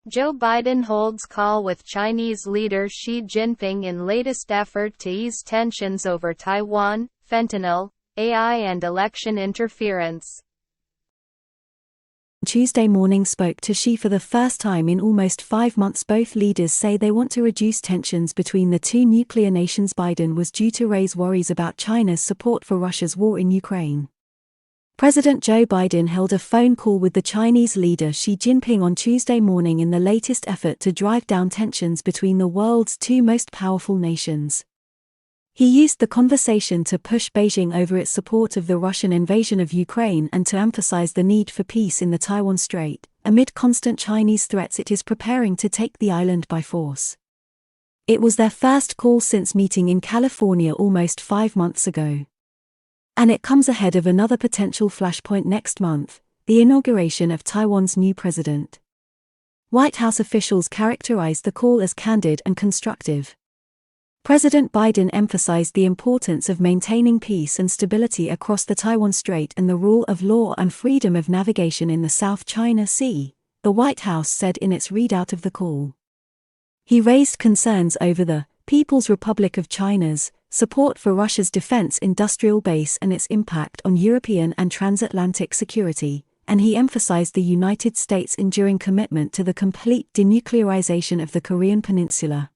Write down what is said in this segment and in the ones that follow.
Joe Biden holds call with Chinese leader Xi Jinping in latest effort to ease tensions over Taiwan, fentanyl, AI and election interference. Tuesday morning spoke to Xi for the first time in almost 5 months. Both leaders say they want to reduce tensions between the two nuclear nations. Biden was due to raise worries about China's support for Russia's war in Ukraine. President Joe Biden held a phone call with the Chinese leader Xi Jinping on Tuesday morning in the latest effort to drive down tensions between the world's two most powerful nations. He used the conversation to push Beijing over its support of the Russian invasion of Ukraine and to emphasize the need for peace in the Taiwan Strait, amid constant Chinese threats it is preparing to take the island by force. It was their first call since meeting in California almost 5 months ago. And it comes ahead of another potential flashpoint next month, the inauguration of Taiwan's new president. White House officials characterized the call as candid and constructive. President Biden emphasized the importance of maintaining peace and stability across the Taiwan Strait and the rule of law and freedom of navigation in the South China Sea, the White House said in its readout of the call. He raised concerns over the People's Republic of China's support for Russia's defense industrial base and its impact on European and transatlantic security, and he emphasized the United States' enduring commitment to the complete denuclearization of the Korean Peninsula.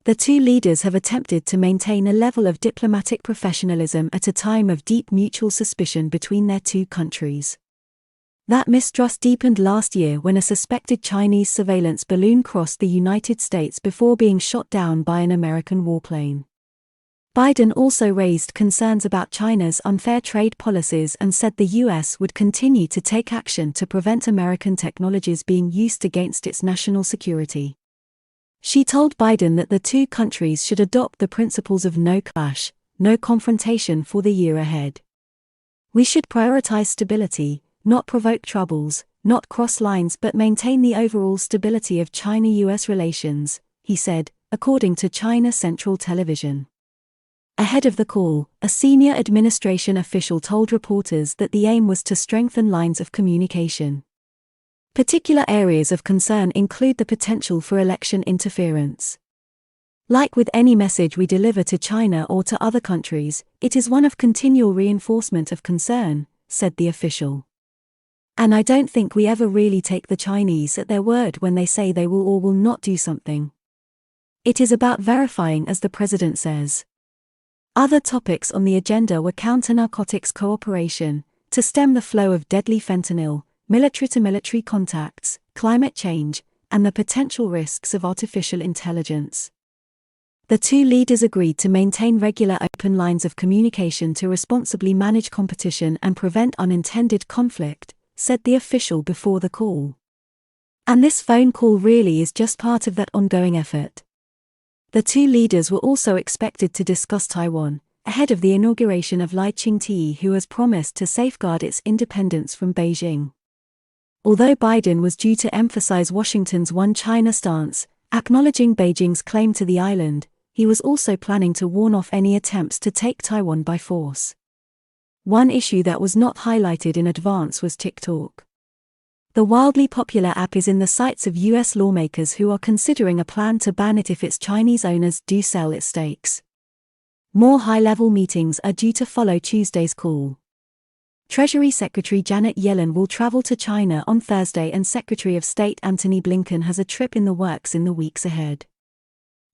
The two leaders have attempted to maintain a level of diplomatic professionalism at a time of deep mutual suspicion between their two countries. That mistrust deepened last year when a suspected Chinese surveillance balloon crossed the United States before being shot down by an American warplane. Biden also raised concerns about China's unfair trade policies and said the U.S. would continue to take action to prevent American technologies being used against its national security. She told Biden that the two countries should adopt the principles of no clash, no confrontation for the year ahead. We should prioritize stability, not provoke troubles, not cross lines but maintain the overall stability of China-US relations, he said, according to China Central Television. Ahead of the call, a senior administration official told reporters that the aim was to strengthen lines of communication. Particular areas of concern include the potential for election interference. Like with any message we deliver to China or to other countries, it is one of continual reinforcement of concern, said the official. And I don't think we ever really take the Chinese at their word when they say they will or will not do something. It is about verifying, as the president says. Other topics on the agenda were counter-narcotics cooperation, to stem the flow of deadly fentanyl, military-to-military contacts, climate change, and the potential risks of artificial intelligence. The two leaders agreed to maintain regular open lines of communication to responsibly manage competition and prevent unintended conflict, said the official before the call. And this phone call really is just part of that ongoing effort. The two leaders were also expected to discuss Taiwan, ahead of the inauguration of Lai Ching-te, who has promised to safeguard its independence from Beijing. Although Biden was due to emphasize Washington's One China stance, acknowledging Beijing's claim to the island, he was also planning to warn off any attempts to take Taiwan by force. One issue that was not highlighted in advance was TikTok. The wildly popular app is in the sights of U.S. lawmakers who are considering a plan to ban it if its Chinese owners do sell its stakes. More high-level meetings are due to follow Tuesday's call. Treasury Secretary Janet Yellen will travel to China on Thursday and Secretary of State Antony Blinken has a trip in the works in the weeks ahead.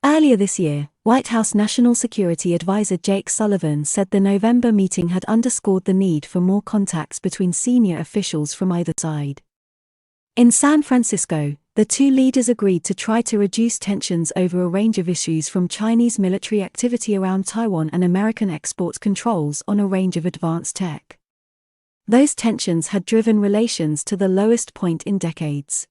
Earlier this year, White House National Security Advisor Jake Sullivan said the November meeting had underscored the need for more contacts between senior officials from either side. In San Francisco, the two leaders agreed to try to reduce tensions over a range of issues from Chinese military activity around Taiwan and American export controls on a range of advanced tech. Those tensions had driven relations to the lowest point in decades.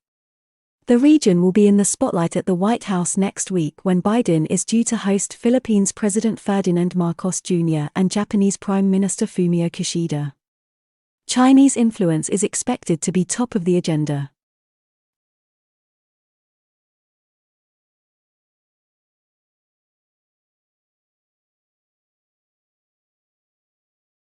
The region will be in the spotlight at the White House next week when Biden is due to host Philippines President Ferdinand Marcos Jr. and Japanese Prime Minister Fumio Kishida. Chinese influence is expected to be top of the agenda.